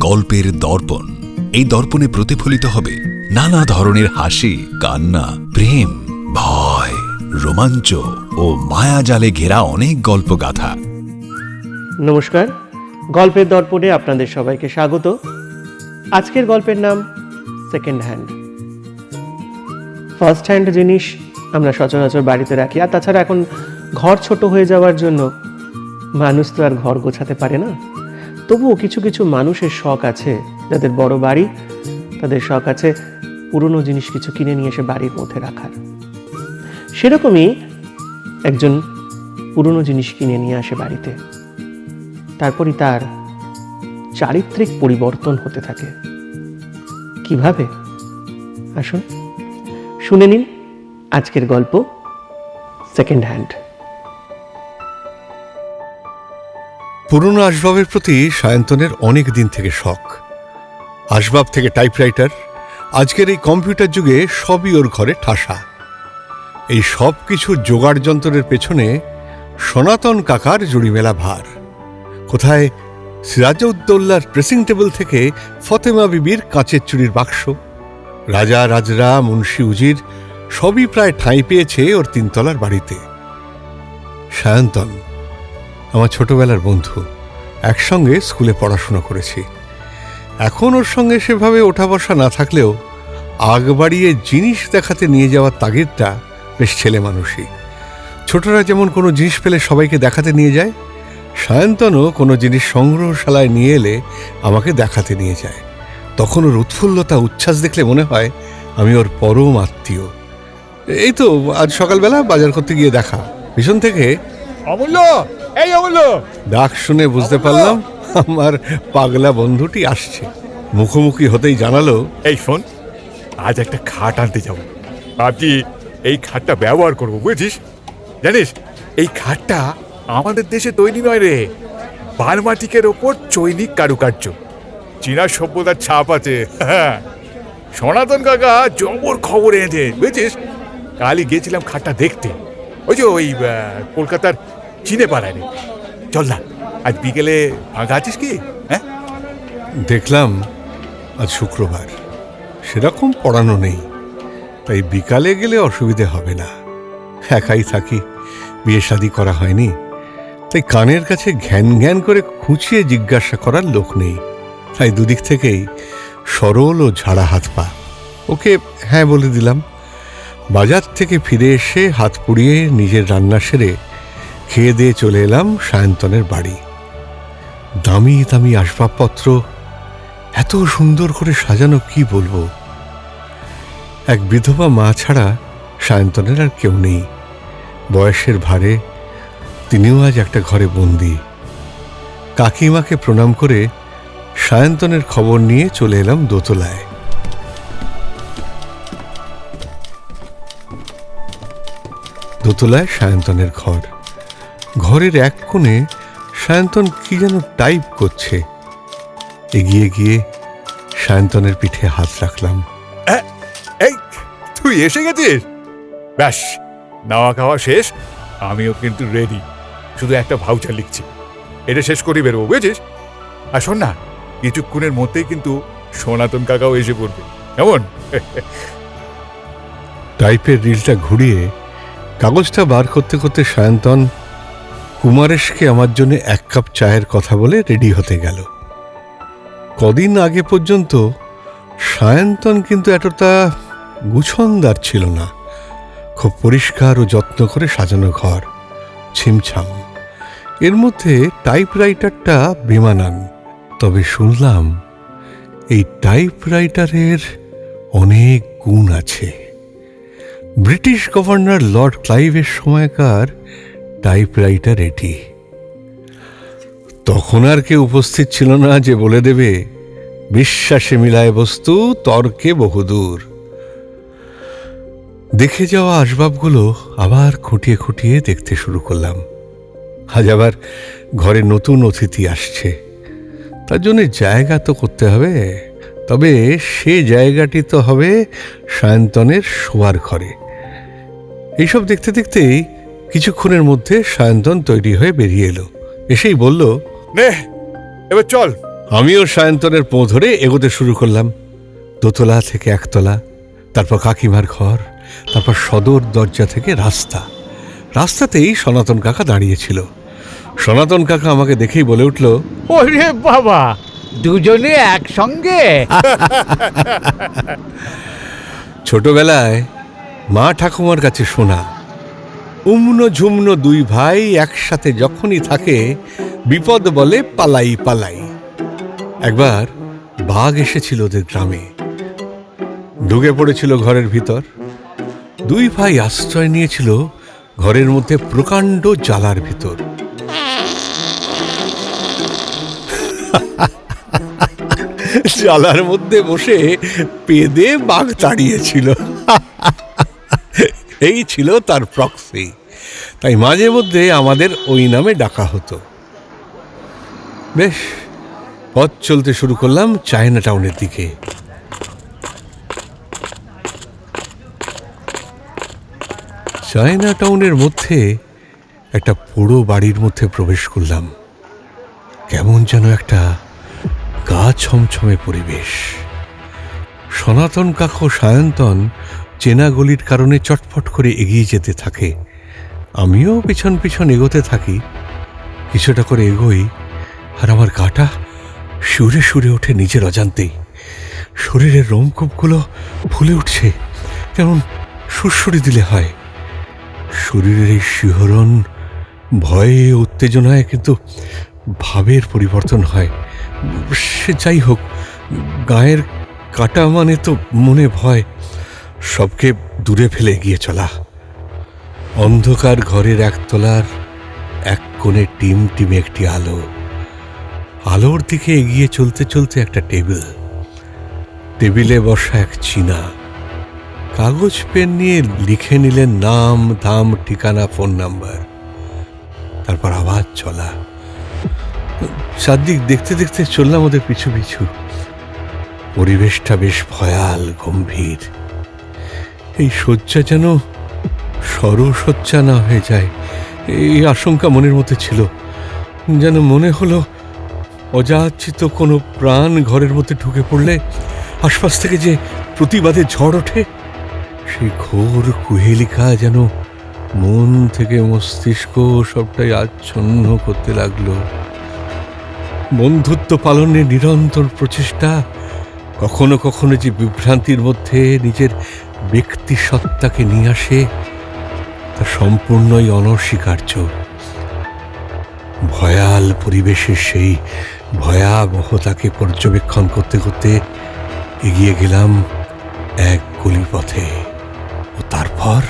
গল্পের দর্পণ। এই দর্পণে প্রতিফলিত হবে নানা ধরনের হাসি, কান্না, প্রেম, ভয়, রোমাঞ্চ ও মায়াজালে ঘেরা অনেক গল্পগাথা। নমস্কার, গল্পের দর্পণে আপনাদের সবাইকে স্বাগত। আজকের গল্পের নাম সেকেন্ড হ্যান্ড। ফার্স্ট হ্যান্ড জিনিস আমরা সচরাচর বাড়িতে রাখি, আর তাছাড়া এখন ঘর ছোট হয়ে যাওয়ার জন্য মানুষ তো আর ঘর গোছাতে পারে না। তবুও কিছু কিছু মানুষের শখ আছে, যাদের বড় বাড়ি, তাদের শখ আছে পুরনো জিনিস কিছু কিনে নিয়ে এসে বাড়ির মধ্যে রাখার। সেরকমই একজন পুরনো জিনিস কিনে নিয়ে আসে বাড়িতে, তারপরই তার চারিত্রিক পরিবর্তন হতে থাকে। কিভাবে? আসুন শুনে নিন আজকের গল্প সেকেন্ড হ্যান্ড। পুরনো আসবাবের প্রতি সায়ন্তনের অনেক দিন থেকে শখ। আসবাব থেকে টাইপরাইটার, আজকের এই কম্পিউটার যুগে সবই ওর ঘরে ঠাসা। এই সব কিছুর জোগাড় যন্ত্রের পেছনে সনাতন কাকার জুড়িমেলা ভার। কোথায় সিরাজউদ্দৌলার ড্রেসিং টেবিল থেকে ফতেমা বিবির কাঁচের চুড়ির বাক্স, রাজা রাজরা, মুন্সি উজির সবই প্রায় ঠাঁই পেয়েছে ওর তিনতলার বাড়িতে। সায়ন্তন আমার ছোটবেলার বন্ধু, একসঙ্গে স্কুলে পড়াশোনা করেছি। এখন ওর সঙ্গে সেভাবে ওঠা বসা না থাকলেও আগ বাড়িয়ে জিনিস দেখাতে নিয়ে যাওয়ার তাগিদটা বেশ ছেলে মানুষই। ছোটরা যেমন কোনো জিনিস পেলে সবাইকে দেখাতে নিয়ে যায়, সায়ন্তনও কোনো জিনিস সংগ্রহশালায় নিয়ে এলে আমাকে দেখাতে নিয়ে যায়। তখন ওর উৎফুল্লতা, উচ্ছ্বাস দেখলে মনে হয় আমি ওর পরম আত্মীয়। এই তো আজ সকালবেলা বাজার করতে গিয়ে দেখা, পিছন থেকে অমূল্য, এই অমূল্য ডাক শুনে বুঝতে পারলাম আমার পাগলা বন্ধুটি আসছে। মুখোমুখি হতেই জানালো, এই শোন, আজ একটা খাট আনতে যাব। ভাবছি এই খাটটা ব্যবহার করবো, বুঝছিস? জানিস এই খাটটা আমাদের দেশে তৈরি নয় রে, বার্মাটিকের ওপর চৈনিক কারুকার্য, চীনা সভ্যতার ছাপ আছে। সনাতন কাকা জবর খবর এনেছে, বুঝছিস? কালই গেছিলাম খাটটা দেখতে, ওই যে ওই কলকাতার চিনে পাড়ায় রে। চল না, আজ বিকেলে ফাঁকা আছিস কি? হ্যাঁ, দেখলাম আজ শুক্রবার, সেরকম পড়ানো নেই, তাই বিকালে গেলে অসুবিধে হবে না। একাই থাকি, বিয়ে শাদী করা হয়নি, তাই কানের কাছে ঘ্যান ঘ্যান করে খুঁচিয়ে জিজ্ঞাসা করার লোক নেই। তাই দুদিক থেকেই সরল ও ঝাড়া হাত পা। ওকে হ্যাঁ বলে দিলাম। বাজার থেকে ফিরে এসে হাত পুড়িয়ে নিজের রান্না সেরে খেয়ে দিয়ে চলে এলাম সায়ন্তনের বাড়ি। দামি দামি আসবাবপত্র এত সুন্দর করে সাজানো, কি বলবো। এক বিধবা মা ছাড়া সায়ন্তনের আর কেউ নেই। বয়সের ভারে তিনিও আজ একটা ঘরে বন্দি। কাকিমাকে প্রণাম করে সায়ন্তনের খবর নিয়ে চলে এলাম দোতলায়। দোতলায় সায়ন্তনের ঘর। ঘরের এক কোণে সায়ন্তন কি যেন টাইপ করছে। এগিয়ে গিয়ে সায়ন্তনের পিঠে হাত রাখলাম। এই তুই এসে গেছিস? ব্যাস, নাওয়া খাওয়া শেষ, আমিও কিন্তু রেডি। শুধু একটা ভাউচার লিখছি, এটা শেষ করি বেরোবো, বুঝেছিস? আর শোন না, কিছুক্ষণের মধ্যেই কিন্তু সনাতন কাকাও এসে পড়বে, কেমন? টাইপের রিলটা ঘুরিয়ে কাগজটা বার করতে করতে সায়ন্তন কুমারেশকে আমার জন্য 1 কাপ চায়ের কথা বলে রেডি হতে গেল। কদিন আগে পর্যন্ত সায়ন্তন কিন্তু এতটা গুছনদার ছিল না। খুব পরিষ্কার ও যত্ন করে সাজানো ঘর, ছিমছাম। এর মধ্যে টাইপরাইটারটা বেমানান। তবে শুনলাম এই টাইপরাইটারের অনেক গুণ আছে। ব্রিটিশ গভর্নর লর্ড ক্লাইভের সময়কার টাইপরাইটার এটি। তখন আর কেউ উপস্থিত ছিল না যে বলে দেবে বিশ্বাসে মিলায় বস্তু, তর্কে বহুদূর। দেখে যাওয়া আসবাবগুলো আবার খুঁটিয়ে খুঁটিয়ে দেখতে শুরু করলাম। আজ আবার ঘরে নতুন অতিথি আসছে, তার জন্য জায়গা তো করতে হবে। তবে সে জায়গাটি তো হবে সায়ন্তনের শোয়ার ঘরে। এইসব দেখতে দেখতেই কিছুক্ষণের মধ্যে সায়ন্তন তৈরি হয়ে বেরিয়ে এলো। এসেই বলল, নে এবার চল, আমিও সায়ন্তনের পো ধরে এগোতে শুরু করলাম। দোতলা থেকে একতলা, তারপর কাকিমার ঘর, তারপর সদর দরজা থেকে রাস্তা। রাস্তাতেই সনাতন কাকা দাঁড়িয়েছিল। সনাতন কাকা আমাকে দেখেই বলে উঠল, ওরে বাবা, দুজনে একসঙ্গে? ছোটবেলায় মা ঠাকুমার কাছে শোনা, উমনো ঝুমনো দুই ভাই একসাথে যখনই থাকে বিপদ বলে পালাই পালাই। একবার বাঘ এসেছিল ওদের গ্রামে, ঢুকে পড়েছিল ঘরের ভিতর। দুই ভাই আশ্রয় নিয়েছিল ঘরের মধ্যে প্রকাণ্ড জালার ভিতর। জালার মধ্যে বসে পেদে বাঘ তাড়িয়েছিল। এই ছিল তার প্রক্সি। তাই মাঝে মধ্যে আমাদের ওই নামে ডাকা হতো। বেশ, পথ চলতে শুরু করলাম চায়না টাউনের দিকে। চায়না টাউনের মধ্যে একটা পোড়ো বাড়ির মধ্যে প্রবেশ করলাম। কেমন যেন একটা গা ছমছমে পরিবেশ। সনাতন কাকা ও সায়ন্তন চেনা গলির কারণে চটফট করে এগিয়ে যেতে থাকে। আমিও পিছন পিছন এগোতে থাকি। কিছুটা করে এগোই, আর আমার গাটা সুরে সুরে ওঠে নিজের অজান্তেই। শরীরের রোমকূপগুলো ফুলে উঠছে, কেমন সুরসুরি দিলে হয়। শরীরের এই শিহরণ ভয়ে উত্তেজনায় কিন্তু ভাবের পরিবর্তন হয়। সে যাই হোক, গায়ের কাটা মানে তো মনে ভয়। সবকে দূরে ফেলে এগিয়ে চলা। অন্ধকার ঘরের একতলার এক কোণে টিম টিমে একটি আলো। আলোর দিকে এগিয়ে চলতে চলতে একটা টেবিল। টেবিলে বসা এক চীনা কাগজ পেন নিয়ে লিখে নিলেন নাম, দাম, ঠিকানা, ফোন নাম্বার। তারপর আবার চলা। চারদিক দেখতে দেখতে চললাম ওদের পিছু পিছু। পরিবেশটা বেশ ভয়াল, গম্ভীর। এই শয্যা যেন সরশয্যা না হয়ে যায়, এই আশঙ্কা মনের মধ্যে ছিল। যেন মনে হলো অযাচিত কোনো প্রাণ ঘরের মধ্যে ঢুকে পড়লে আশপাশ থেকে যে প্রতিবাদে ঝড় ওঠে, সেই ঘোর কুহেলিকা যেন মন থেকে মস্তিষ্ক সবটাই আচ্ছন্ন করতে লাগলো। বন্ধুত্ব পালনের নিরন্তর প্রচেষ্টা কখনো কখনো যে বিভ্রান্তির মধ্যে নিজের ব্যক্তি সত্তাকে নিয়ে আসে, তা সম্পূর্ণই অনস্বীকার্য। ভয়াল পরিবেশের সেই ভয়াবহতাকে পর্যবেক্ষণ করতে করতে এগিয়ে গেলাম এক গলিপথে, ও তারপর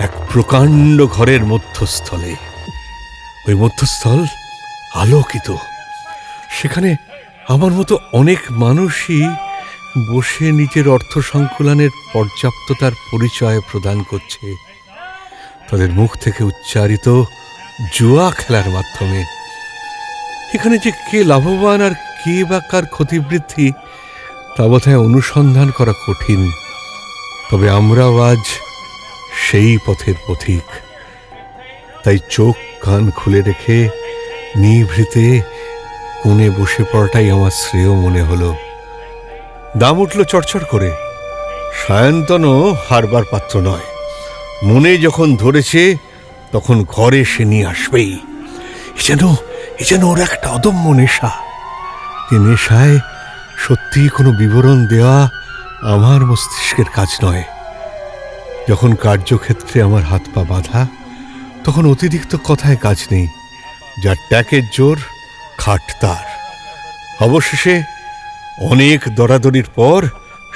এক প্রকাণ্ড ঘরের মধ্যস্থলে। ওই মধ্যস্থল আলোকিত। সেখানে আমার মতো অনেক মানুষই বসে নিজের অর্থ সংকুলানের পর্যাপ্ততার পরিচয় প্রদান করছে তাদের মুখ থেকে উচ্চারিত জুয়া খেলার মাধ্যমে। এখানে যে কে লাভবান আর কে বা কার ক্ষতিবৃদ্ধি, তা বোধহয় অনুসন্ধান করা কঠিন। তবে আমরাও আজ সেই পথের পথিক। তাই চোখ কান খুলে রেখে নিভৃতে কোণে বসে পড়াটাই আমার শ্রেয় মনে হলো। দাম উঠল চড়চড় করে। সায়ন্তনও হারবার পাত্র নয়। মনে যখন ধরেছে তখন ঘরে সে নিয়ে আসবেই। এ যেন ওর একটা অদম্য নেশা। এ নেশায় সত্যিই কোনো বিবরণ দেওয়া আমার মস্তিষ্কের কাজ নয়। যখন কার্যক্ষেত্রে আমার হাত পা বাঁধা, তখন অতিরিক্ত কথায় কাজ নেই। যার ট্যাকের জোর, খাট তার। অবশেষে অনেক দরাদরির পর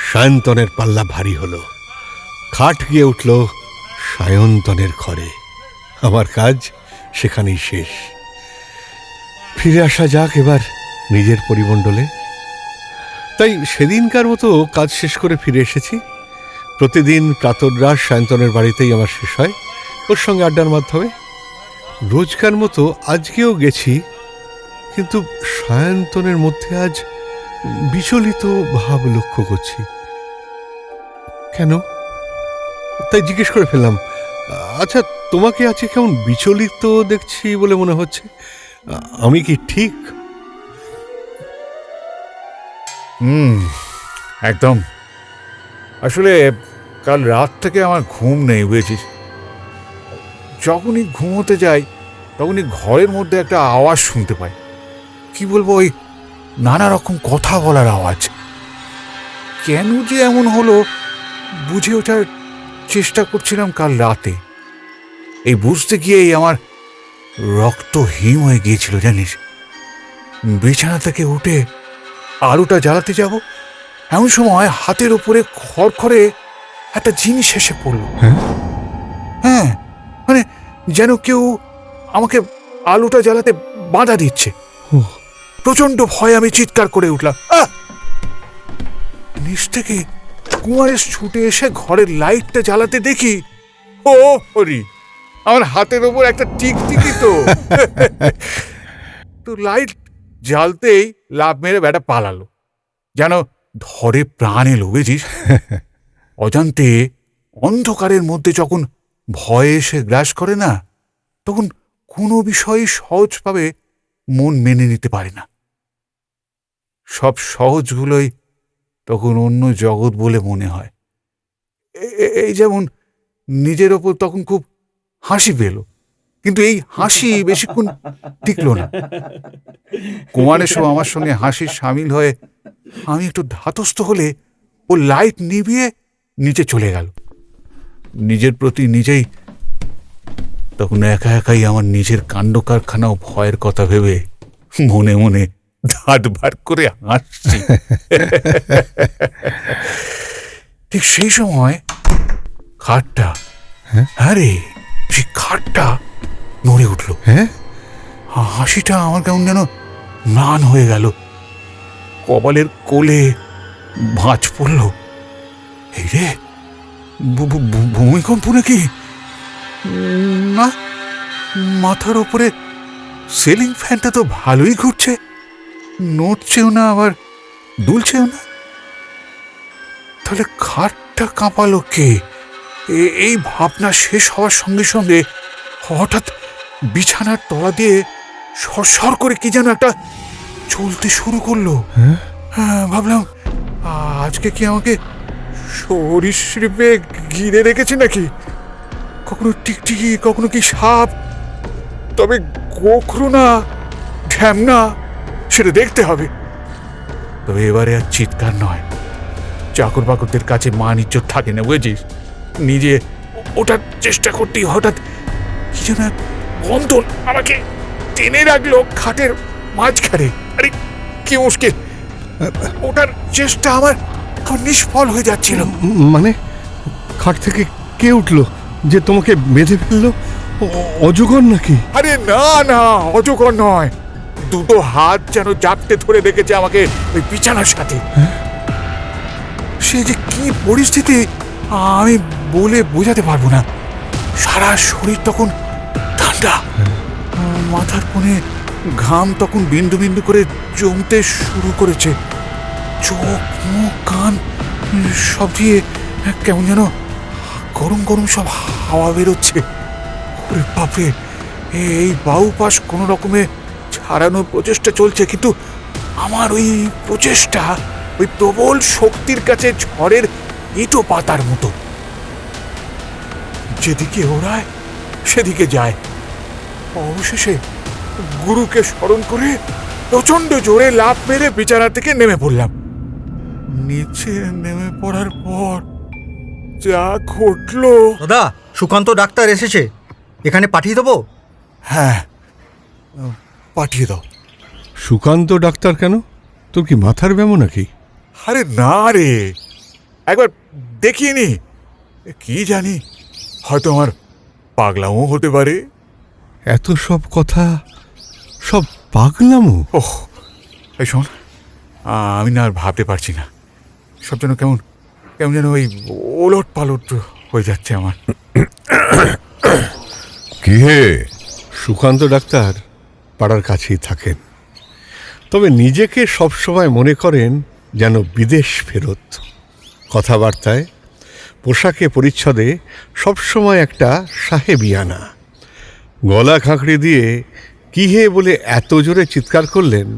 সায়ন্তনের পাল্লা ভারী হলো। খাট গিয়ে উঠল সায়ন্তনের ঘরে। আমার কাজ সেখানেই শেষ। ফিরে আসা যাক এবার নিজের পরিমণ্ডলে। তাই সেদিনকার মতো কাজ শেষ করে ফিরে এসেছি। প্রতিদিন প্রাতরাশ সায়ন্তনের বাড়িতেই আমার শেষ হয়, ওর সঙ্গে আড্ডার মাধ্যমে। রোজকার মতো আজকেও গেছি, কিন্তু সায়ন্তনের মধ্যে আজ বিচলিত ভাব লক্ষ্য করছি। কেন? তাই জিজ্ঞেস করে ফেললাম, আচ্ছা, তোমাকে আজকে কেমন বিচলিত দেখছি বলে মনে হচ্ছে? আমি কি ঠিক? একদম। আসলে কাল রাত থেকে আমার ঘুম নেই, বুঝেছিস। যখনই ঘুমোতে যাই তখনই ঘরের মধ্যে একটা আওয়াজ শুনতে পাই। কি বলবো, ওই নানা রকম কথা বলার আওয়াজ। কেন যে এমন হলো বুঝে ওঠার চেষ্টা করছিলাম কাল রাতে। এই বুঝতে গিয়েই আমার রক্ত হিম হয়ে গিয়েছিল, জানিস। বিছানা থেকে উঠে আলোটা জ্বালাতে যাব, এমন সময় হাতের উপরে খড়খড়ে একটা জিনিস এসে পড়ল। হ্যাঁ, মানে যেন কেউ আমাকে আলোটা জ্বালাতে বাধা দিচ্ছে। প্রচন্ড ভয়ে আমি চিৎকার করে উঠলাম। নিচ থেকে কুমারেশ ছুটে এসে ঘরের লাইটটা জ্বালাতে দেখি, ও হরি, আমার হাতের ওপর একটা টিকটিকি তো। তো লাইট জ্বালতেই লাফ মেরে ব্যাটা পালালো, যেন ধরে প্রাণ এলো, বুঝিস। অজান্তে অন্ধকারের মধ্যে যখন ভয় এসে গ্রাস করে না, তখন কোনো বিষয়ই সহজভাবে মন মেনে নিতে পারে না। সব সহজগুলোই তখন অন্য জগৎ বলে মনে হয়। এই যেমন নিজের ওপর তখন খুব হাসি পেল, কিন্তু এই হাসি বেশিক্ষণ টিকল না। কুমারেশও আমার সঙ্গে হাসির সামিল হয়ে আমি একটু ধাতস্থ হলে ও লাইট নিভিয়ে নিচে চলে গেল। নিজের প্রতি নিজেই তখন একা একাই আমার নিজের কাণ্ড কারখানা ও ভয়ের কথা ভেবে মনে মনে দাঁত বার করে হাসছি। ঠিক সেই সময় খাটটা, আরে সেই খাটটা নড়ে উঠল। হাসিটা আমার কেমন যেন ম্লান হয়ে গেল। কপালের কোলে ভাঁজ পড়ল। এই রে, ভূমিকম্প নাকি? না, মাথার ওপরে সিলিং ফ্যানটা তো ভালোই ঘুরছে, নড়ছেও না আবার দুলছেও না। তাহলে খাটটা কাঁপালো কে? এই ভাবনা শেষ হওয়ার সঙ্গে সঙ্গে হঠাৎ বিছানার তলা দিয়ে সরসর করে কি যেন একটা চলতে শুরু করলো। হ্যাঁ, ভাবলাম আজকে কি আমাকে সরীসৃপে ঘিরে রেখেছে নাকি? কখনো টিকটিকি, কখনো কি সাপ, তবে গোখরো না ঢ্যামনা, সেটা দেখতে হবে। তবে এবারে আর চিৎকার নয়। চাকর বাকরদের কাছে মান ইজ্জত থাকে না, বুঝেছিস। নিজে ওঠার চেষ্টা করতেই হঠাৎ কি যেন এক বন্ধন আমাকে টেনে রাখলো খাটের মাঝখানে। আরে কি মুশকিল! ওঠার চেষ্টা আমার নিষ্ফল হয়ে যাচ্ছিল। মানে খাট থেকে কে উঠলো যে তোমাকে বেঁধে ফেললো? অজগর নাকি? আরে না না, অজগর নয়। দুটো হাত যেন জাপটে ধরে রেখেছে আমাকে ওই বিছানার সাথে। সে যে কি পরিস্থিতি আমি বলে বোঝাতে পারবো না। সারা শরীর তখন ঠান্ডা, মাথার কোণে ঘাম তখন বিন্দু বিন্দু করে জমতে শুরু করেছে। চোখ, মুখ, কান সব দিয়ে কেমন যেন গরম গরম সব হাওয়া বেরোচ্ছে। ওরে বাপরে, এই বাউ পাশ কোনো রকমে ছাড়ানোর প্রচেষ্টা চলছে, কিন্তু আমার ওই প্রচেষ্টা ওই প্রবল শক্তির কাছে ঝড়ের ইটো পাতার মতো। যেদিকে ওড়ায় সেদিকে যায়। অবশেষে গুরুকে স্মরণ করে প্রচন্ড জোরে লাফ মেরে বিছানা থেকে নেমে পড়লাম। নিচে নেমে পড়ার পর যা ঘটলো। দাদা, সুকান্ত ডাক্তার এসেছে, এখানে পাঠিয়ে দেবো? হ্যাঁ, পাঠিয়ে দাও। সুকান্ত ডাক্তার কেন? তোর কি মাথার ব্যামো নাকি? আরে না রে, একবার দেখিয়ে নি। কি জানি, হয়তো আমার পাগলামো হতে পারে। এত সব কথা, সব পাগলামো? ওহ, এই শোন, আমি না আর ভাবতে পারছি না। সব যেন কেমন কেমন যেন ওই ওলট পালট হয়ে যাচ্ছে আমার। কি হে? সুকান্ত ডাক্তার পাড়ার কাছেই থাকেন, তবে নিজেকে সবসময় মনে করেন যেন বিদেশ ফেরত। কথাবার্তায়, পোশাকে পরিচ্ছদে সবসময় একটা সাহেবিয়ানা। গলা খাঁকড়ে দিয়ে কি হে বলে এত জোরে চিৎকার করলেন,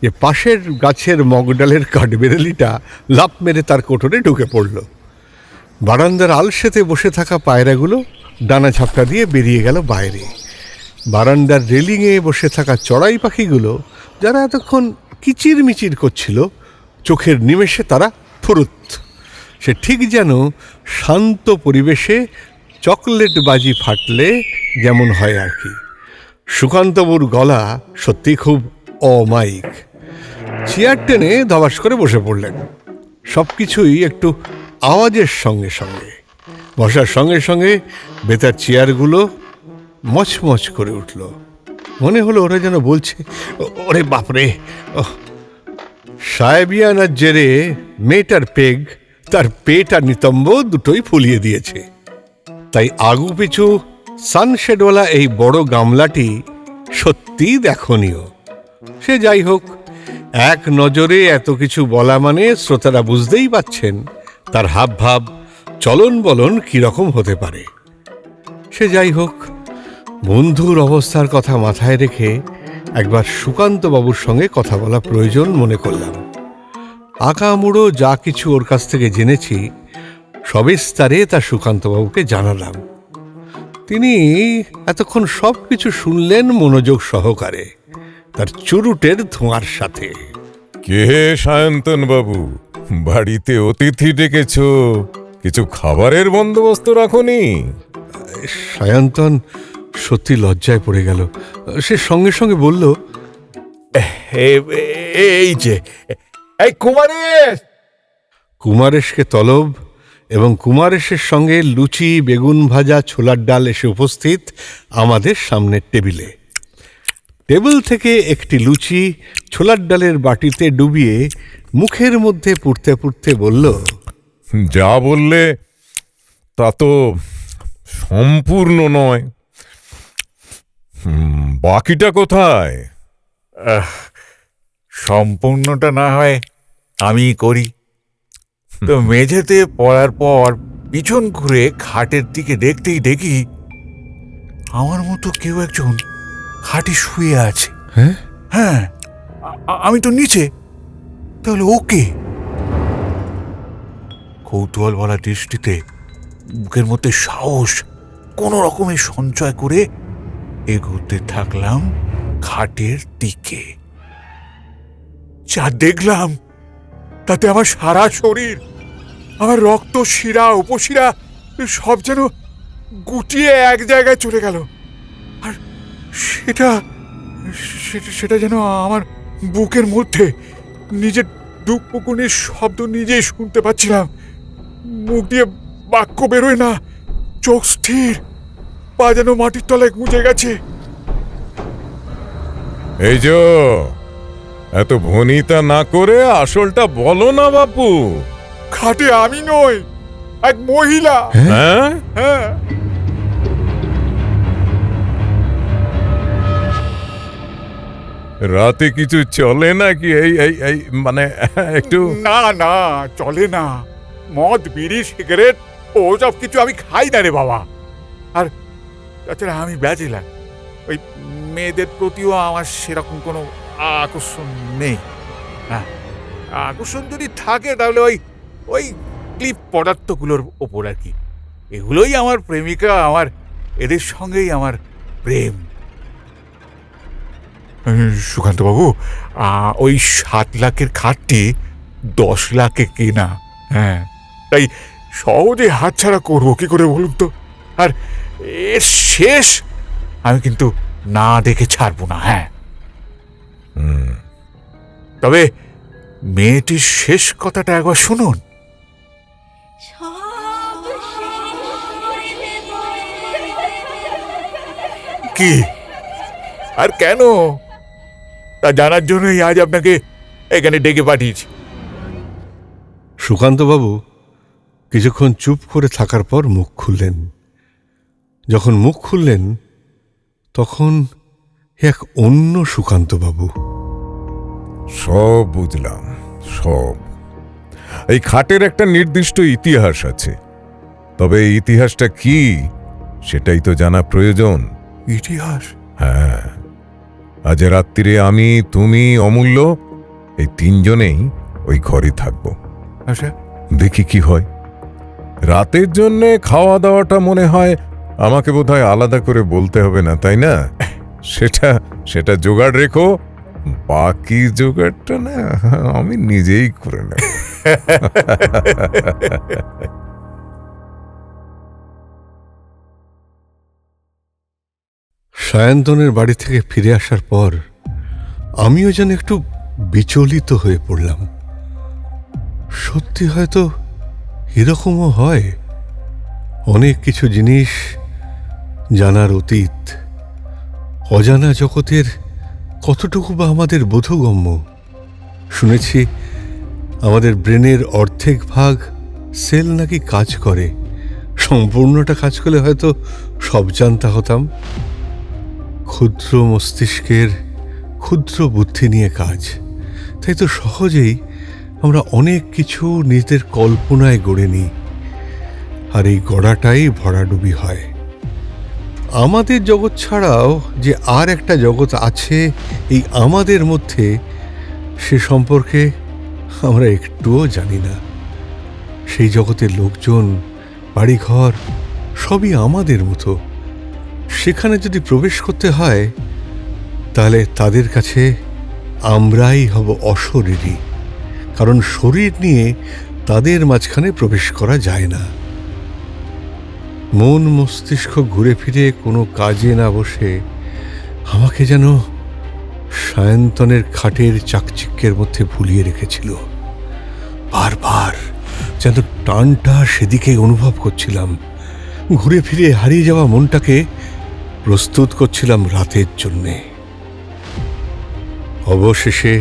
যে পাশের গাছের মগডালের কাঠবেরেলিটা লাফ মেরে তার কোঠরে ঢুকে পড়ল। বারান্দার আলসেতে বসে থাকা পায়রাগুলো ডানা ঝাপটা দিয়ে বেরিয়ে গেল বাইরে। বারান্দার রেলিংয়ে বসে থাকা চড়াই পাখিগুলো, যারা এতক্ষণ কিচিরমিচির করছিল, চোখের নিমেষে তারা ফুরুত। সে ঠিক যেন শান্ত পরিবেশে চকলেট বাজি ফাটলে যেমন হয় আর কি। সুকান্তবাবুর গলা সত্যি খুব অমায়িক। চেয়ার টেনে ধবাস করে বসে পড়লেন। সব কিছুই একটু আওয়াজের সঙ্গে সঙ্গে। বসার সঙ্গে সঙ্গে বেতার চেয়ারগুলো মচমচ করে উঠল। মনে হলো ওরা যেন বলছে, ওরে বাপরে, সাহেবিয়ানার জেরে মেয়েটার পেগ তার পেট আর নিতম্ব দুটোই ফুলিয়ে দিয়েছে। তাই আগু পিছু সানশেডওয়ালা এই বড় গামলাটি সত্যিই দেখনীয়। সে যাই হোক, এক নজরে এত কিছু বলা মানে শ্রোতারা বুঝতেই পাচ্ছেন তার হাবভাব, চলন বলন কীরকম হতে পারে। সে যাই হোক, বন্ধুর অবস্থার কথা মাথায় রেখে একবার সুকান্তবাবুর সঙ্গে কথা বলা প্রয়োজন মনে করলাম। আঁকামুড়ো যা কিছু ওর কাছ থেকে জেনেছি সবিস্তারে তা সুকান্তবাবুকে জানালাম। তিনি এতক্ষণ সব কিছু শুনলেন মনোযোগ সহকারে, তার চুরুটের ধোঁয়ার সাথে। কে সায়ন্তন বাবু, বাড়িতে অতিথি ডেকেছ, কিছু খাবারের বন্দোবস্ত রাখোনি? সায়ন্তন সত্যি লজ্জায় পড়ে গেল। সে সঙ্গে সঙ্গে বলল, এই যে এই কুমারেশ। কুমারেশকে তলব এবং কুমারেশের সঙ্গে লুচি, বেগুন ভাজা, ছোলার ডাল এসে উপস্থিত আমাদের সামনের টেবিলে। টেবিল থেকে একটি লুচি ছোলার ডালের বাটিতে ডুবিয়ে মুখের মধ্যে পুড়তে পুড়তে বলল, যা বললে তা তো সম্পূর্ণ নয়। বাকিটা কোথায়? সম্পূর্ণটা না হয় আমি করি। তো মেঝেতে পড়ার পর পিছন ঘুরে খাটের দিকে দেখতেই দেখি আমার মতো কেউ একজন খাটে শুয়ে আছে। হ্যাঁ হ্যাঁ, আমি তো নিচে, তাহলে ওকে? কৌতূহল ভরা দৃষ্টিতে বুকের মধ্যে সাহস কোন রকমে সঞ্চয় করে এগোতে থাকলাম খাটের দিকে। যা দেখলাম তাতে আমার সারা শরীর, আমার রক্ত, শিরা, উপশিরা সব যেন গুটিয়ে এক জায়গায় চলে গেল। আর সেটা সেটা যেন আমার বুকের মধ্যে, নিজের দুঃখকুনির শব্দ নিজেই শুনতে পাচ্ছিলাম। মুখ দিয়ে বাক্য বেরোয় না, চোখ স্থির, পা যেন মাটির তলায় গুঁজে গেছে। এই যে, এত ভনিতা না করে আসলটা বলো না বাপু। খাটে আমি নই, এক মহিলা। হ্যাঁ, হ্যাঁ, রাতে কিছু চলে নাকি? এই এই এই মানে একটু। না না, চলে না। মদ, বিড়ি, সিগারেট ও সব কিছু আমি খাই না রে বাবা। আর তাছাড়া আমি ব্যাচেলার, ওই মেয়েদের প্রতিও আমার সেরকম কোনো আকর্ষণ নেই। হ্যাঁ, আকর্ষণ যদি থাকে তাহলে ওই ওই ক্লিপ পদার্থগুলোর ওপর আর কি। এগুলোই আমার প্রেমিকা, আমার এদের সঙ্গেই আমার প্রেম। সুকান্তবাবু, ওই 7 লাখের খাটটি 10 লাখে কেনা। হ্যাঁ, তাই সহজে হাতছাড়া করবো কি করে বলুন তো? আর এর শেষ আমি কিন্তু না দেখে ছাড়বো না। হ্যাঁ, তবে মেয়েটির শেষ কথাটা একবার শুনুন। কি আর কেন তা জানার জন্যই আজ আপনাকে এখানে ডেকে পাঠিয়েছি। সুকান্তবাবু কিছুক্ষণ চুপ করে থাকার পর মুখ খুললেন। যখন মুখ খুললেন তখন এক অন্য সুকান্তবাবু। সব বুঝলাম, সব। এই খাটের একটা নির্দিষ্ট ইতিহাস আছে, তবে এই ইতিহাসটা কি সেটাই তো জানা প্রয়োজন। ইতিহাস? হ্যাঁ, আজ রাত্রিরে আমি, তুমি, অমূল্য এই তিনজনেই ওই ঘরে থাকবো। আচ্ছা, দেখি কি হয়। রাতের জন্য খাওয়া দাওয়াটা মনে হয় আমাকে বোধহয় আলাদা করে বলতে হবে না, তাই না? সেটা জোগাড় রেখো, বাকি জোগাড়টা না আমি নিজেই করে নেব। সায়ন্তনের বাড়ি থেকে ফিরে আসার পর আমিও যেন একটু বিচলিত হয়ে পড়লাম। সত্যি হয়তো এরকমও হয়, অনেক কিছু জিনিস জানার অতীত, অজানা জগতের কতটুকু বা আমাদের বোধগম্য। শুনেছি আমাদের ব্রেনের অর্ধেক ভাগ সেল নাকি কাজ করে, সম্পূর্ণটা কাজ করলে হয়তো সব জানতা হতাম। ক্ষুদ্র মস্তিষ্কের ক্ষুদ্র বুদ্ধি নিয়ে কাজ, তাই তো সহজেই আমরা অনেক কিছু নিজেদের কল্পনায় গড়ে নিই, আর এই গড়াটাই ভরাডুবি হয়। আমাদের জগৎ ছাড়াও যে আর একটা জগৎ আছে এই আমাদের মধ্যে, সে সম্পর্কে আমরা একটুও জানি না। সেই জগতের লোকজন, বাড়িঘর সবই আমাদের মতো। সেখানে যদি প্রবেশ করতে হয় তাহলে তাদের কাছে আমরাই হব অশরীরী, কারণ শরীর নিয়ে তাদের মাঝখানে প্রবেশ করা যায় না। মন মস্তিষ্ক ঘুরে ফিরে কোনো কাজে না বসে আমাকে যেন সায়ন্তনের খাটের চাকচিক্যের মধ্যে ভুলিয়ে রেখেছিল। বারবার যেন টানটা সেদিকে অনুভব করছিলাম। ঘুরে ফিরে হারিয়ে যাওয়া মনটাকে প্রস্তুত করছিলাম রাতের জন্যে। অবশেষে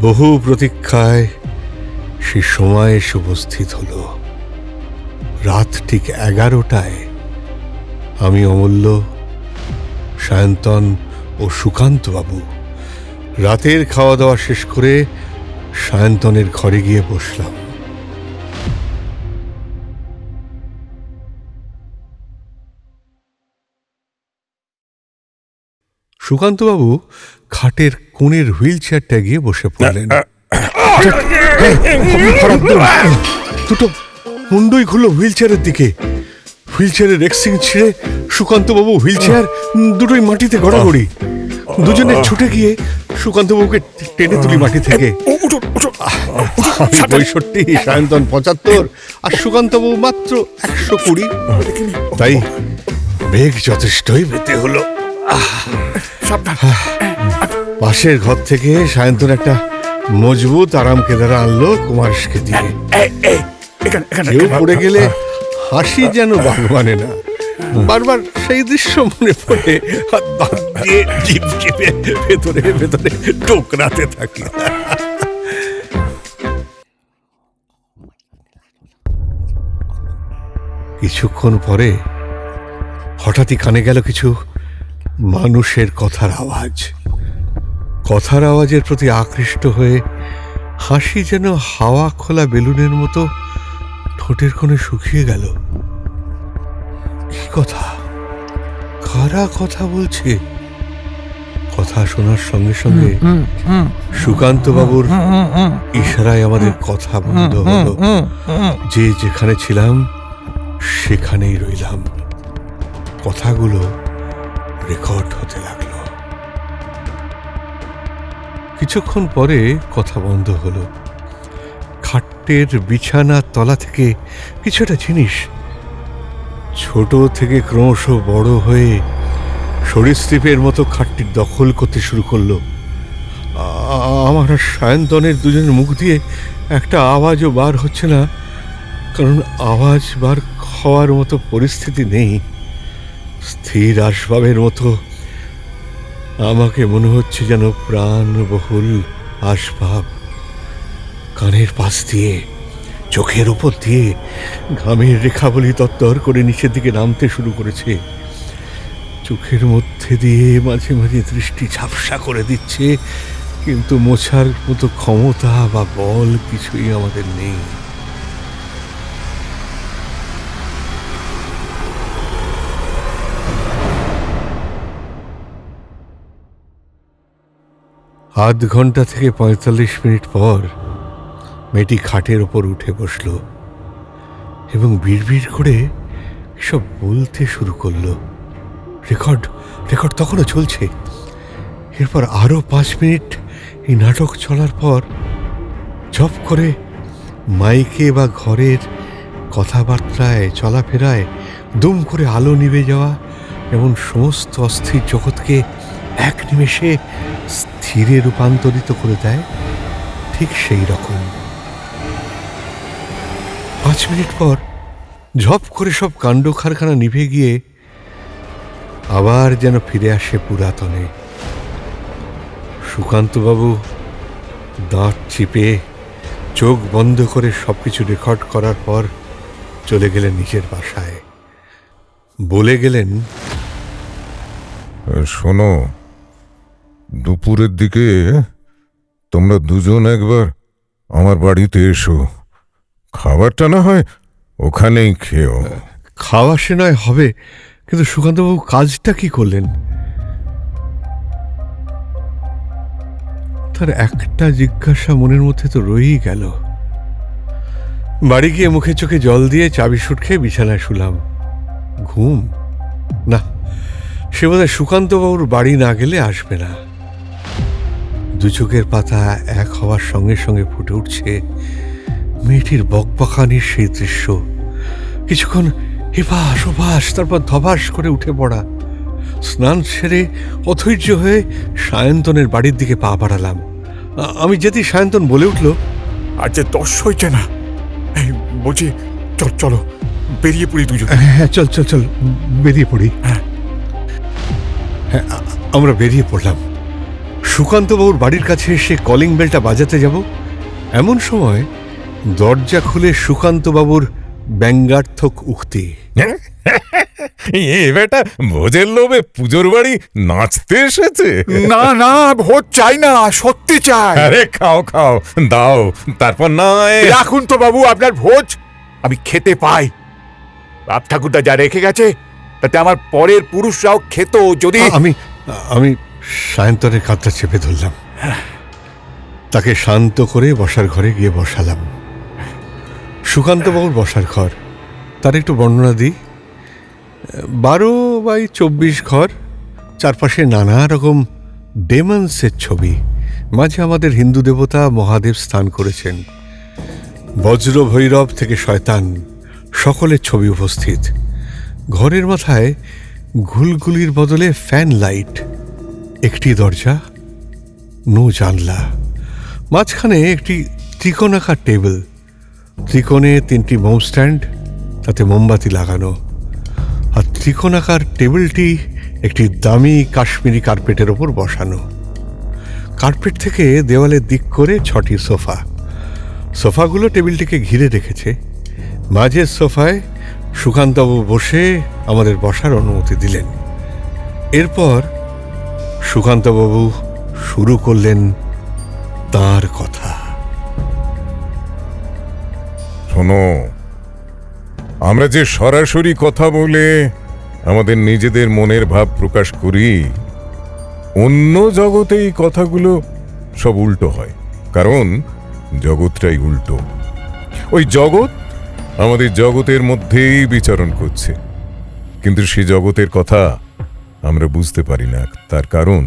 বহু প্রতীক্ষায় সে সময় এসে উপস্থিত হল। রাত ঠিক 11টায় আমি, অমূল্য, সায়ন্তন ও সুকান্তবাবু রাতের খাওয়া দাওয়া শেষ করে সায়ন্তনের ঘরে গিয়ে বসলাম। সুকান্তবাবু খাটের কোণের হুইল চেয়ারটা গিয়ে বসে পড়লেন। দুটো মুন্ডই ঘুরল হুইল চেয়ারের দিকে। হুইল চেয়ারের রেক্সিং ছিঁড়ে সুকান্তবাবু হুইল চেয়ার দুটোই মাটিতে গড়াগড়ি। দুজনে ছুটে গিয়ে সুকান্তবাবুকে টেনে তুলি মাটি থেকে। 65, সায়ন্তন 75 আর সুকান্তবাবু মাত্র 120। তাই বেগ যথেষ্টই পেতে হলো। পাশের ঘর থেকে সায়ন্তন একটা মজবুত আরাম কেদারা আনলো কুমারকে দিয়ে। কেউ পড়ে গেলে হাসি যেন বাঘ মানে না। বারবার সেই দৃশ্য মনে পড়ে হাত বাদ দিয়ে জিভ চিপে ভেতরে ভেতরে টোকরাতে থাকি। কিছুক্ষণ পরে হঠাৎই কানে গেল কিছু মানুষের কথার আওয়াজ। কথার আওয়াজের প্রতি আকৃষ্ট হয়ে হাসি যেন হাওয়া খোলা বেলুনের মতো ঠোঁটের কোণে শুকিয়ে গেল। কি কথা? কারা কথা বলছে? কথা শোনার সঙ্গে সঙ্গে সুকান্তবাবুর ইশারায় আমাদের কথা বন্ধ হলো। যে যেখানে ছিলাম সেখানেই রইলাম। কথাগুলো রেকর্ড হতে লাগলো। কিছুক্ষণ পরে কথা বন্ধ হলো। খাটের বিছানার তলা থেকে কিছুটা জিনিস ছোট থেকে ক্রমশ বড় হয়ে সরীসৃপের মতো খাটটির দখল করতে শুরু করলো। আমার আর সায়ন্তনের দুজনের মুখ দিয়ে একটা আওয়াজও বার হচ্ছে না, কারণ আওয়াজ বার হওয়ার মতো পরিস্থিতি নেই। স্থির আসবাবের মতো আমাকে মনে হচ্ছে যেন প্রাণবহুল আসবাব কানের পাশ দিয়ে, চোখের উপর দিয়ে ঘামের রেখাবলী তত্তর করে নিচের দিকে নামতে শুরু করেছে। চোখের মধ্যে দিয়ে মাঝে মাঝে দৃষ্টি ঝাপসা করে দিচ্ছে, কিন্তু মোছার মতো ক্ষমতা বা বল কিছুই আমাদের নেই। আধ ঘন্টা থেকে ৪৫ মিনিট পর মেয়েটি খাটের ওপর উঠে বসল এবং বিড়বিড় করে সব বলতে শুরু করলো। রেকর্ড রেকর্ড তখনও চলছে। এরপর আরও ৫ মিনিট এই নাটক চলার পর ঝপ করে মাইকে বা ঘরের কথাবার্তায় চলাফেরায় দুম করে আলো নিভে যাওয়া এমন সমস্ত অস্থির জগৎকে এক নিমেষে স্থিরে রূপান্তরিত করে দেয়, ঠিক সেই রকম। ৫ মিনিট পর ঝপ করে সব কাণ্ড কারখানা নিভে গিয়ে আবার যেন ফিরে আসে পুরাতনে। সুকান্তবাবু দাঁত চিপে চোখ বন্ধ করে সবকিছু রেকর্ড করার পর চলে গেলেন নিজের বাসায়। বলে গেলেন, শোনো, দুপুরের দিকে তোমরা দুজন একবার আমার বাড়িতে এসো। খাবারটা না হয় ওখানেই খেও। খাওয়া সে নয় হবে, কিন্তু সুকান্তবাবু কাজটা কি করলেন? তার একটা জিজ্ঞাসা মনের মধ্যে তো রয়েই গেল। বাড়ি গিয়ে মুখে চোখে জল দিয়ে চাবি সুট খেয়ে বিছানায় শুলাম। ঘুম না, সে বোধহয় সুকান্তবাবুর বাড়ি না গেলে আসবে না। দু চোখের পাতা এক হওয়ার সঙ্গে সঙ্গে ফুটে উঠছে মেয়েটির বকবকানির সেই দৃশ্য। কিছুক্ষণ এপাশ ওপাশ, তারপর ধপাস করে উঠে পড়া। স্নান সেরে অধৈর্য হয়ে সায়ন্তনের বাড়ির দিকে পা বাড়ালাম। আমি যেতেই সায়ন্তন বলে উঠল, আর যে ১০ হয়েছে না, এই বলছি চলো বেরিয়ে পড়ি দুজন। হ্যাঁ চল চল চল, বেরিয়ে পড়ি। হ্যাঁ, আমরা বেরিয়ে পড়লাম। সুকান্তবাবুর বাড়ির কাছে এসে কলিং বেলটা বাজাতে যাব, এমন সময় দরজা খুলে সুকান্তবাবুর ব্যঙ্গার্থক উক্তি, এ বেটা ভোজের লোভে পুজোর বাড়ি নাচতে এসেছে। না না, ভোজ চাই না, সত্যি চাই। আরে খাও খাও, দাও, তারপর নয়। রাখুন তো বাবু আপনার ভোজ, আমি খেতে পাই। বাপ ঠাকুরদা যা রেখে গেছে তাতে আমার পরের পুরুষরাও খেত যদি। আমি সায়ন্তনের কাঁধটা চেপে ধরলাম, তাকে শান্ত করে বসার ঘরে গিয়ে বসালাম। সুকান্তবাবুর বসার ঘর, তার একটু বর্ণনা দিই। 12x24 ঘর, চারপাশে নানা রকম ডেমন্সের ছবি। মাঝে আমাদের হিন্দু দেবতা মহাদেব স্থান করেছেন। বজ্র ভৈরব থেকে শয়তান সকলের ছবি উপস্থিত। ঘরের মাথায় ঘুলগুলির বদলে ফ্যান লাইট, একটি দরজা, নো জানলা, মাঝখানে একটি ত্রিকোণাকার টেবিল, ত্রিকোণে 3টি মোম স্ট্যান্ড, তাতে মোমবাতি লাগানো। আর ত্রিকোণাকার টেবিলটি একটি দামি কাশ্মীরি কার্পেটের ওপর বসানো। কার্পেট থেকে দেওয়ালের দিক করে 6টি সোফা। সোফাগুলো টেবিলটিকে ঘিরে রেখেছে। মাঝের সোফায় সুকান্তবাবু বসে আমাদের বসার অনুমতি দিলেন। এরপর সুকান্তবাবু শুরু করলেন তার কথা। শোনো, আমরা যে সরাসরি কথা বলে আমাদের নিজেদের মনের ভাব প্রকাশ করি, অন্য জগতে এই কথাগুলো সব উল্টো হয়, কারণ জগৎটাই উল্টো। ওই জগৎ আমাদের জগতের মধ্যেই বিচরণ করছে, কিন্তু সে জগতের কথা আমরা বুঝতে পারি না, তার কারণ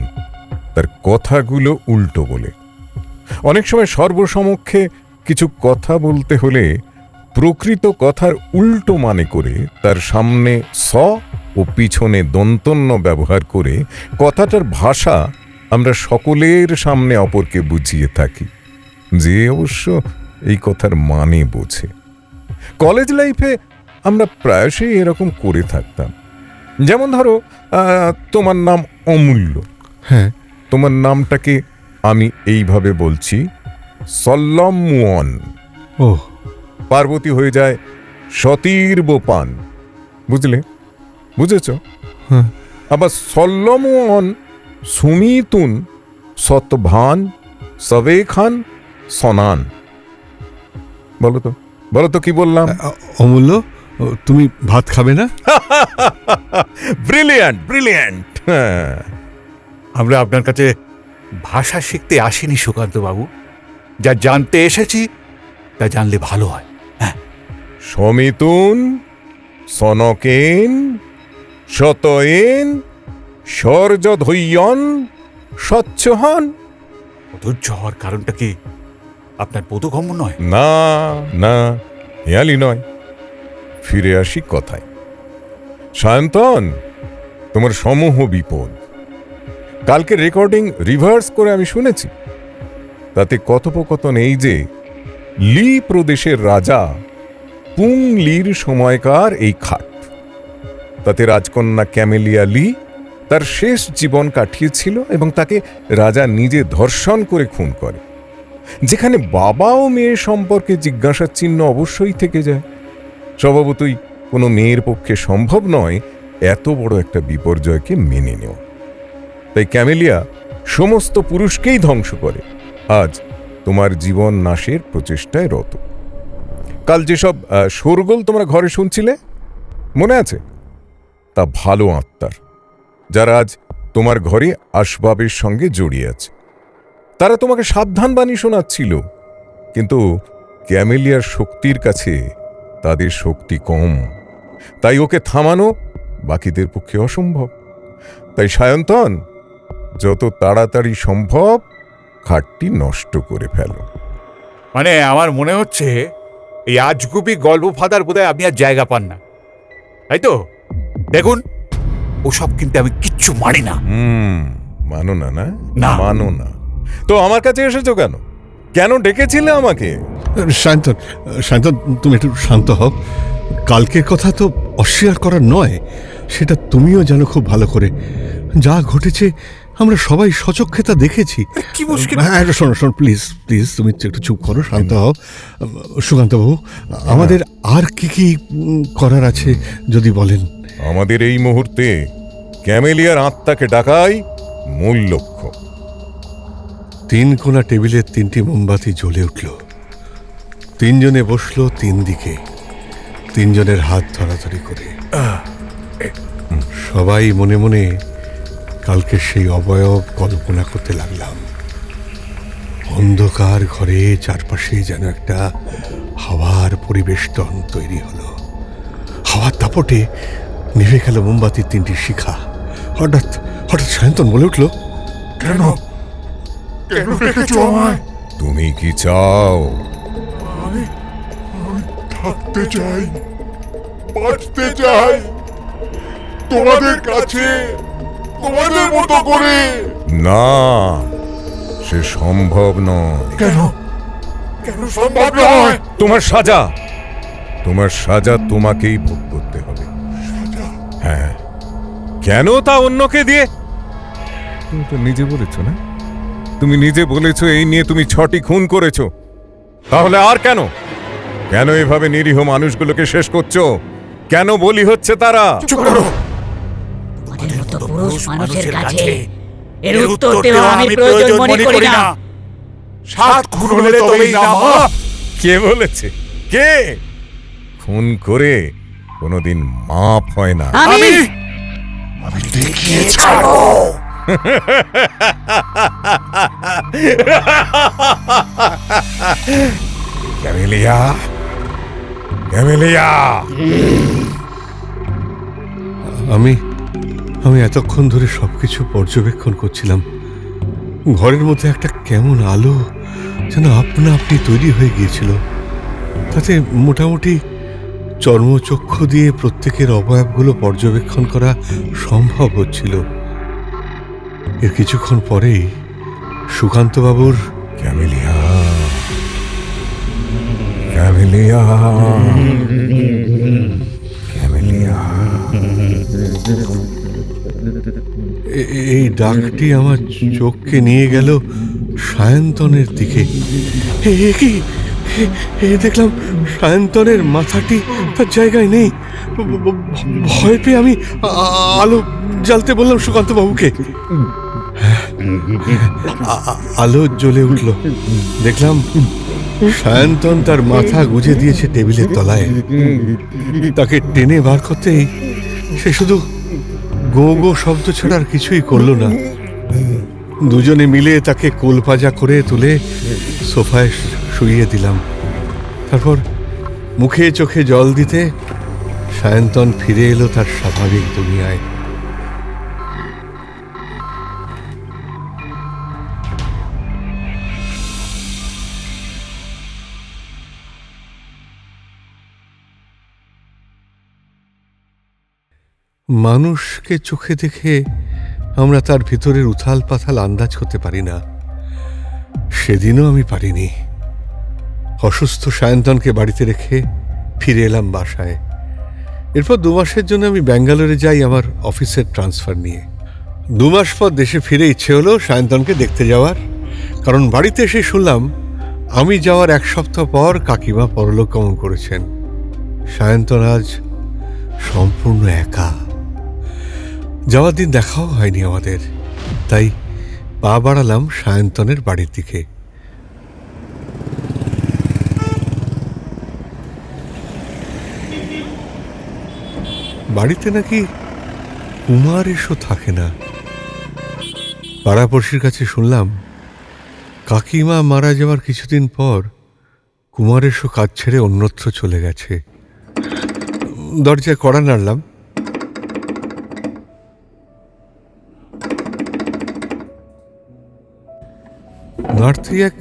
তার কথাগুলো উল্টো বলে। অনেক সময় সর্বসমক্ষে কিছু কথা বলতে হলে প্রকৃত কথার উল্টো মানে করে তার সামনে স ও পিছনে দন্তন্য ব্যবহার করে কথাটার ভাষা আমরা সকলের সামনে অপরকে বুঝিয়ে থাকি, যে অবশ্য এই কথার মানে বোঝে। কলেজ লাইফে আমরা প্রায়শই এরকম করে থাকতাম। যেমন ধরো, তোমার নাম অমূল্য। হ্যাঁ, তোমার নামটাকে আমি এইভাবে বলছি, সল্লমুয়ন। ও, পার্বতী হয়ে যায় সতীর বোপান, বুঝলে? বুঝেছ? হ্যাঁ। আবার সল্লমুয়ন সুমিতুন সতভান সবে খান সনান। বলো তো কি বললাম? অমূল্য, তুমি ভাত খাবে না? Brilliant brilliant. আমরা আপনার কাছে ভাষা শিখতে আসিনি সুকান্ত বাবু, যা জানতে এসেছি তা জানলে ভালো হয়। সমিতুন, সনকেন, শতয়েন, স্বর্যধৈয়ন, স্বচ্ছহন। অধৈর্য হওয়ার কারণটা কি আপনার বোধগম্য নয়? না না, হেয়ালি নয়। ফিরে আসি কথায়। সায়ন্তন, তোমার সমূহ বিপদ। কালকে রেকর্ডিং রিভার্স করে আমি শুনেছি, তাতে কথোপকথন এই যে লি প্রদেশের রাজা পুং লির সময়কার এই খাট, তাতে রাজকন্যা ক্যামেলিয়া লি তার শেষ জীবন কাটিয়েছিল এবং তাকে রাজা নিজে ধর্ষণ করে খুন করে, যেখানে বাবা ও মেয়ে সম্পর্কে জিজ্ঞাসার চিহ্ন অবশ্যই থেকে যায়। স্বভাবতই কোনো মেয়ের পক্ষে সম্ভব নয় এত বড় একটা বিপর্যয়কে মেনে নেওয়া। তাই ক্যামেলিয়া সমস্ত পুরুষকেই ধ্বংস করে আজ তোমার জীবন নাশের প্রচেষ্টায় রত। কাল যেসব শোরগোল তোমরা ঘরে শুনছিলে, মনে আছে? তা ভালো আত্মার, যারা আজ তোমার ঘরে আসবাবের সঙ্গে জড়িয়ে আছে। তারা তোমাকে সাবধান বাণী শোনাচ্ছিল, কিন্তু ক্যামেলিয়ার শক্তির কাছে তাদের শক্তি কম, তাই ওকে থামানো বাকিদের পক্ষে অসম্ভব। তাই সায়ন্তন, যত তাড়াতাড়ি সম্ভব খাটটি নষ্ট করে ফেলো। মানে আমার মনে হচ্ছে এই আজগুবি গল্প ফাদার বোধহয় আপনি আর জায়গা পান না, তাই তো? দেখুন, ওসব কিন্তু আমি কিচ্ছু মানি না। মানো না? না না। মানো না তো আমার কাছে এসেছো কেন? কেন ডেকেছিলে আমাকে? সায়ন্তন, সায়ন্তন, তুমি একটু শান্ত হও। কালকের কথা তো অস্বীকার করার নয়, সেটা তুমিও জানো খুব ভালো করে। যা ঘটেছে আমরা সবাই সচক্ষে তা দেখেছি। কি মুশকিল? হ্যাঁ, শোনো শোনো, প্লিজ প্লিজ, তুমি একটু চুপ করো, শান্ত হও। সুকান্তবাবু, আমাদের আর কি কি করার আছে যদি বলেন। আমাদের এই মুহূর্তে ক্যামেলিয়ার আত্মাকে ডাকাই মূল লক্ষ্য। 3 কোণা টেবিলের 3টি মোমবাতি জ্বলে উঠল। 3 জনে বসলো 3 দিকে, 3 জনের হাত ধরাধরি করে। সবাই মনে মনে কালকে সেই অবয়ব কল্পনা করতে লাগলাম। অন্ধকার ঘরে চারপাশে যেন একটা হাওয়ার পরিবেষ্টন তৈরি হলো। হাওয়ার দাপটে নিভে গেল মোমবাতির 3টি শিখা। হঠাৎ হঠাৎ সায়ন্তন বলে উঠল, কেন কেন ডেকেছো আমায়? তুমি কি চাও? আমি থাকতে চাই, বাঁচতে চাই তোমাদের কাছে, তোমাদের মতো করে। না, সে সম্ভব নয়। কেন কেন সম্ভব নয়? তোমার সাজা, তোমার সাজা তোমাকেই ভোগ করতে হবে। হ্যাঁ, কেন তা অন্যকে দিয়ে? তুমি তো নিজে বলেছো না, তুমি নিজে বলেছো এই নিয়ে তুমি 6টি খুন করেছো। তাহলে আর কেন? কেন এভাবে নিরীহ মানুষগুলোকে শেষ করছো? কেন বলি হচ্ছে তারা? চুপ করো। তোমাদের মতো পুরুষ মানুষের কাছে এর উত্তর দেওয়া আমি প্রয়োজন মনে করি না। 7 খুন হলে তবেই না মাফ। কে বলেছে? কে? খুন করে কোনোদিন মাপ হয় না। আমি আমি দেখিয়ে ছাড়বো। ক্যামেলিয়া, ক্যামেলিয়া, আমি এতক্ষণ ধরে সবকিছু পর্যবেক্ষণ করছিলাম। ঘরের মধ্যে একটা কেমন আলো যেন আপনা আপনি তৈরি হয়ে গিয়েছিল। তাতে মোটামুটি চর্মচক্ষু দিয়ে প্রত্যেকের অবয়বগুলো পর্যবেক্ষণ করা সম্ভব হচ্ছিল। এর কিছুক্ষণ পরেই সুকান্তবাবুর ক্যামেলিয়া, ক্যামেলিয়া, ক্যামেলিয়া, এই ডাকটি আমার চোখকে নিয়ে গেল সায়ন্তনের দিকে। এ কি? দেখলাম সায়ন্তনের মাথাটি তার জায়গায় নেই। ভয় পেয়ে আমি আলো জ্বালতে বললাম সুকান্তবাবুকে। আলো জ্বলে উঠল। দেখলাম সায়ন্তন তার মাথা গুজে দিয়েছে টেবিলের তলায়। তাকে টেনে বার করতেই সে শুধু গো গো শব্দ ছাড়া আর কিছুই করলো না। দুজনে মিলে তাকে কোলপাজা করে তুলে সোফায় শুইয়ে দিলাম। তারপর মুখে চোখে জল দিতে সায়ন্তন ফিরে এলো তার স্বাভাবিক দুনিয়ায়। মানুষকে চোখে দেখে আমরা তার ভিতরের উথাল পাথাল আন্দাজ করতে পারি না। সেদিনও আমি পারিনি। অসুস্থ সায়ন্তনকে বাড়িতে রেখে ফিরে এলাম বাসায়। এরপর 2 মাসের জন্য আমি ব্যাঙ্গালোরে যাই আমার অফিসের ট্রান্সফার নিয়ে। 2 মাস পর দেশে ফিরে ইচ্ছে হলো সায়ন্তনকে দেখতে যাওয়ার, কারণ বাড়িতে এসে শুনলাম আমি যাওয়ার 1 সপ্তাহ পর কাকিমা পরলোক গমন করেছেন। সায়ন্তন আজ সম্পূর্ণ একা। যাওয়ার দিন দেখাও হয়নি আমাদের, তাই পা বাড়ালাম সায়ন্তনের বাড়ির দিকে। বাড়িতে নাকি কুমার এসো থাকে না। পাড়াপড়শির কাছে শুনলাম কাকিমা মারা যাওয়ার কিছুদিন পর কুমার এসো কাজ ছেড়ে অন্যত্র চলে গেছে। দরজায় কড়া নাড়লাম। নাড়তেই এক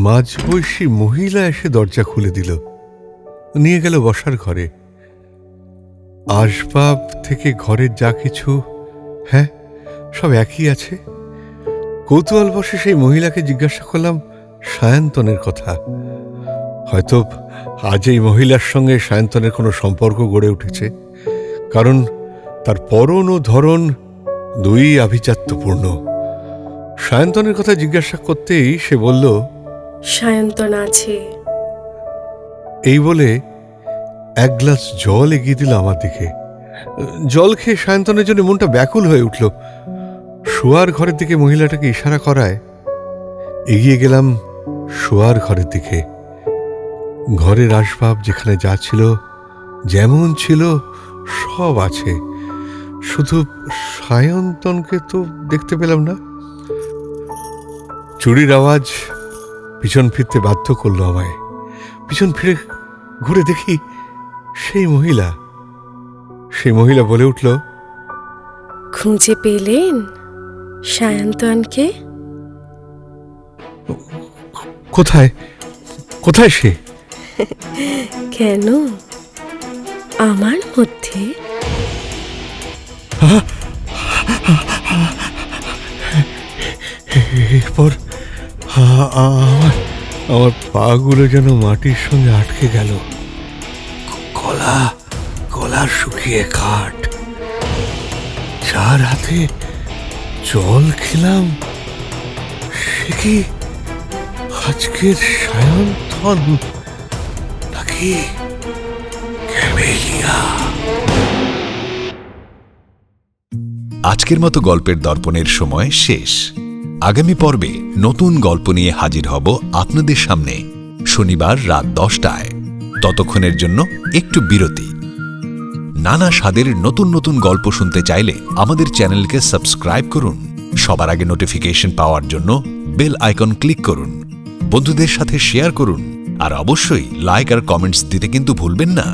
মাঝবয়সী মহিলা এসে দরজা খুলে দিল, নিয়ে গেল বসার ঘরে। আসবাব থেকে ঘরের যা কিছু, হ্যাঁ, সব একই আছে। কৌতূহল বসে সেই মহিলাকে জিজ্ঞাসা করলাম সায়ন্তনের কথা। হয়তো আজ এই মহিলার সঙ্গে সায়ন্তনের কোনো সম্পর্ক গড়ে উঠেছে, কারণ তার পরন ও ধরন 2 আভিজাত্যপূর্ণ। সায়ন্তনের কথা জিজ্ঞাসা করতেই সে বলল, সায়ন্তন আছে। এই বলে 1 গ্লাস জল এগিয়ে দিল আমার দিকে। জল খেয়ে সায়ন্তনের জন্য মনটা ব্যাকুল হয়ে উঠল। শোয়ার ঘরের দিকে মহিলাটাকে ইশারা করায় এগিয়ে গেলাম শোয়ার ঘরের দিকে। ঘরের আসবাব যেখানে যা ছিল, যেমন ছিল সব আছে, শুধু সায়ন্তনকে তো দেখতে পেলাম না। চুরির আওয়াজ পিছন ফিরতে বাধ্য করলো আমায়। পিছন ফিরে ঘুরে দেখি সেই মহিলা বলে উঠল, খুঁজে পেলেন সায়ন্তনকে? কোথায় কোথায় সে? কেন, আমার মধ্যে? এরপর আমার পাগুলো যেন মাটির সঙ্গে আটকে গেল। গলা শুকিয়ে কাঠ, যার হাতে জল খেলাম সে কি আজকের সায়ন্তন নাকি ক্যামেলিয়া? আজকের মতো গল্পের দর্পণের সময় শেষ। আগামী পর্বে নতুন গল্প নিয়ে হাজির হব আপনাদের সামনে শনিবার রাত 10টায়। ততক্ষণের জন্য একটু বিরতি। নানা স্বাদের নতুন নতুন গল্প শুনতে চাইলে আমাদের চ্যানেলকে সাবস্ক্রাইব করুন। সবার আগে নোটিফিকেশন পাওয়ার জন্য বেল আইকন ক্লিক করুন। বন্ধুদের সাথে শেয়ার করুন, আর অবশ্যই লাইক আর কমেন্টস দিতে কিন্তু ভুলবেন না।